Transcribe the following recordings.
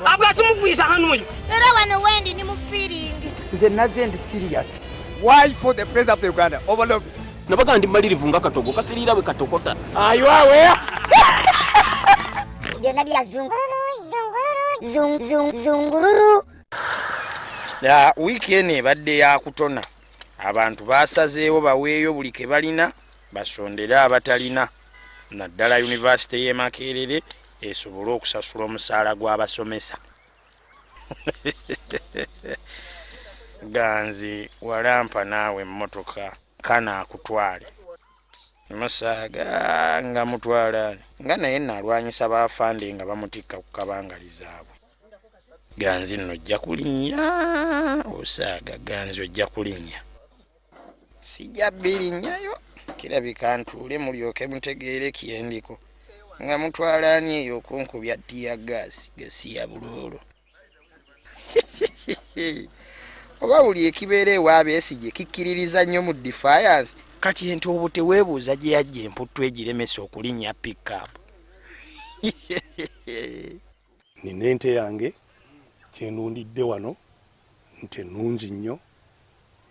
Abwatumugwisa hanoyo. Era wano wendi ni mu feeling. Nze naze ndi serious. Why for the president of Uganda overload? Nabaga ndi malirivu nga katogo kasirira we katokota. Ayiwawe. Byonna bya zungururu. Ya weekend ebadde ya kutona. Abantu basazeewo baweeyo buli ke balina basondera abatalina. Naddala University y'e Makerere esobola okusasula omusaala gw'abasomesa. Ganzi walampa naawe mmotoka kana akutwale. Musaaga nga mutwala nga naye nalwanyisa baafande nga bamutikka ku kabangalizaabwe. Ganzi nno ojja kulinnya osaaga Ganzi ojja kulinnya. Sijja birinyayo kirabika ntuule mulyoke mutegeere kyendiko nga mutwalani eyo kunkubya ttiya gaasi gasi ya buloolo. Oba buli ekibeera ewaaba Besigye kikkiririza nnyo mu defiance kati entobo teweebuuza gye yajja emputtu egiremesa okulinnya pick-up. Nina ente yange kyenundidde wano nte nnungi nnyo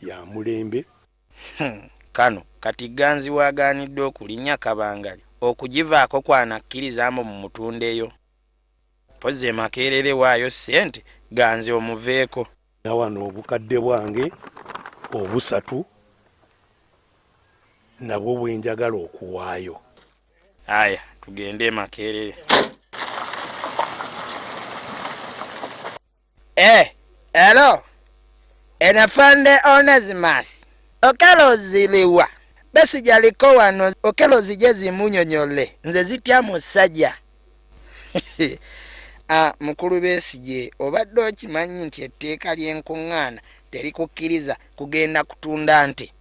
ya mulembe. Kano kati Ganzi waagaanidde okulinnya kabangali okugivaako kwanakkirizamu mu mutundeyo. Pozze Makerere waayo ssente Ganzi omuveeko. Na wano obukadde bwange obusatu nabwo bwenjagala okuwaayo. Aya tugende Makerere. Hello. Enafande Onesimus. Okeloziliwa. Besigye aliko wano okelozije zimunyonyole. Nze zitya musajja. Mukulu Besigye obadde okimanyi nti etteeka ly'enkuŋŋaana terikukkiriza kugenda kutunda nte.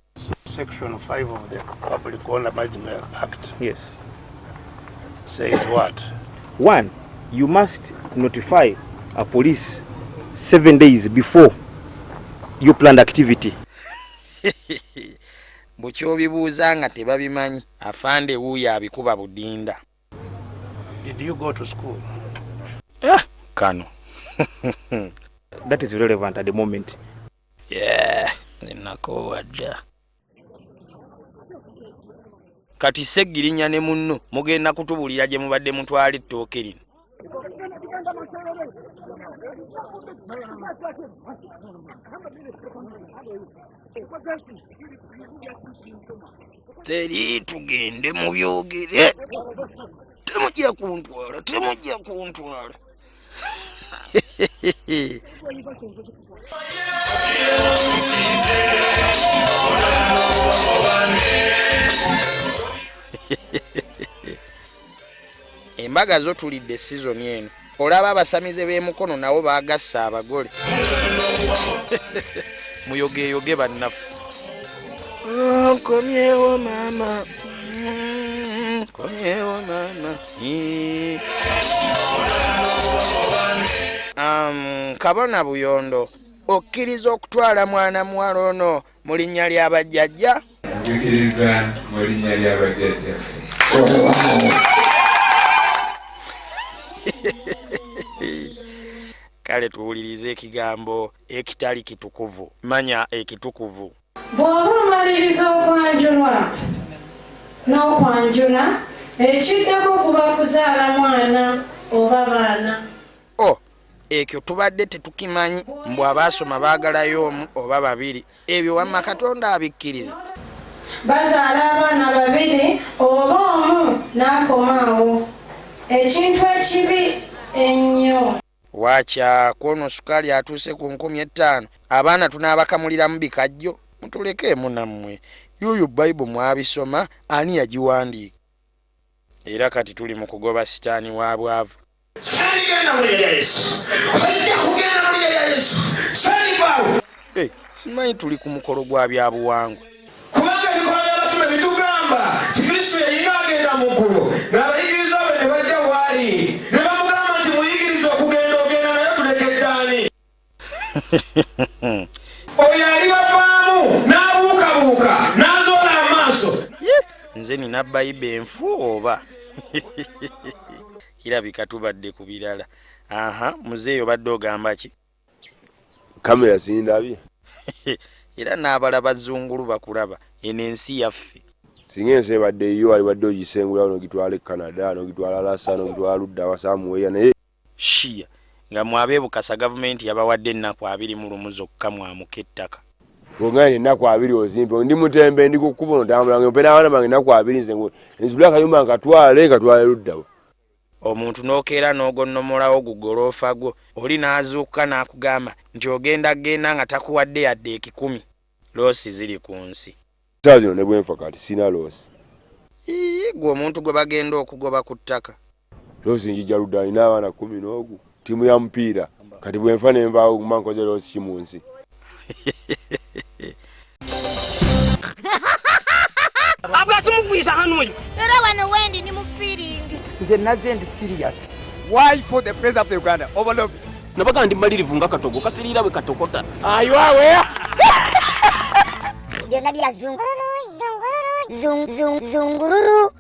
Section 5 of the Public Order Management Act. Yes. Says what? 1. You must notify a police 7 days before you planned activity. Bukyobibuuza nga tebabimanyi afande wuuyo abikuba budinda. Did you go to school? Kano. That is irrelevant at the moment. Yeah, nnakowadda. Kati Seggirinya ne munno mugenda kutubulira gye mubadde mutwala ettooke lino. Teri tugende mu byogere. Temujja kuntwala. Embaga zo tulidde season eno. Olaba abasamize b'emukono nabo baagassa abagole. Muyogeyoge bannaffe. Komyewo mama. Komyewo mama. Kabona Buyondo okkiriza okutwala mwana muwala ono mu linnya lya bajjajja? Nzikiriza mu linnya lya bajjajja. Kale tuwulirize ekigambo ekitali kitukuvu. Manya ekitukuvu. Bw'oba omaliriza okwanjulwa n'okwanjula ekiddako kuba kuzaala mwana oba baana. Ekyo tubadde tetukimanyi mbw abaasoma baagalayo omu oba babiri. Ebyo wamma Katonda abikkiriza. Bazaala abaana babiri oba omu n'akomaawo. Ekintu ekibi ennyo. Wakya kwono sukaali atuuse ku 15,000 abaana tunaabakamuliramu bikajjo mutulekeemu nammwe. Yuyu Bible mwabisoma ani yagiwandiika? Era kati tuli mu kugoba sitaani wa bwavu. Simanyi tuli ku mukolo gwa byabuwangwa. Kubanga ebikola by'abatume bitugamba Kristo yeyina agenda mu kkubo ng'abayigiriza be ne bajja waali ne bamugamba nti muyigiriza okugenda ogenda naye tuleke eddaani. Oyo alibavaamu n'abuukabuuka n'azoola amaaso. Nze nina Bayibe enfu oba? kirabika tubadde ku birala. Aha, muzeeyo badde ogamba ki? Kamera sindabye. Era n'abalaba zungulu bakulaba. Eno ensi yaffe. Singa ensi ebadde yo alibadde ogisengula n'ogitwala e Canada, n'ogitwala Lassa, n'ogitwala ludda wasamuweya naye. Shia. Nga mwabeebukasa gavumenti yabawadde ennaku 21 zokka mwamuka ettaka. Bwongana ennaku 2 ozimpe ndi Mutembe ndi ku kkubo ntambula mpena abaana bange ennaku 2 nze enzula akayumba nkatwale ludda. Omuntu n'okeera n'ogonnomolawo gugoloofa gwo oli n'azuukuka n'akugamba nti ogenda nga takuwadde yadde 10. Loosi ziri ku nsi. Saa zino ne bwenfa kati sina loosi. Gwe omuntu gwe bagenda okugoba ku ttaka. Loosi njija ludda alina abaana 10 timu ya mupiira kati bwenfa nenvaawo mankoze loosi ki mu nsi. Abwati mugwisa hano oyo. Era wano wendi ni mu feeling. Nze naze ndi serious. Why for the president of Uganda overlooked? Nabaga ndi malirivu nga katogo kasirira bwe katokota. Ayiwawe. Byonna bya zungururu.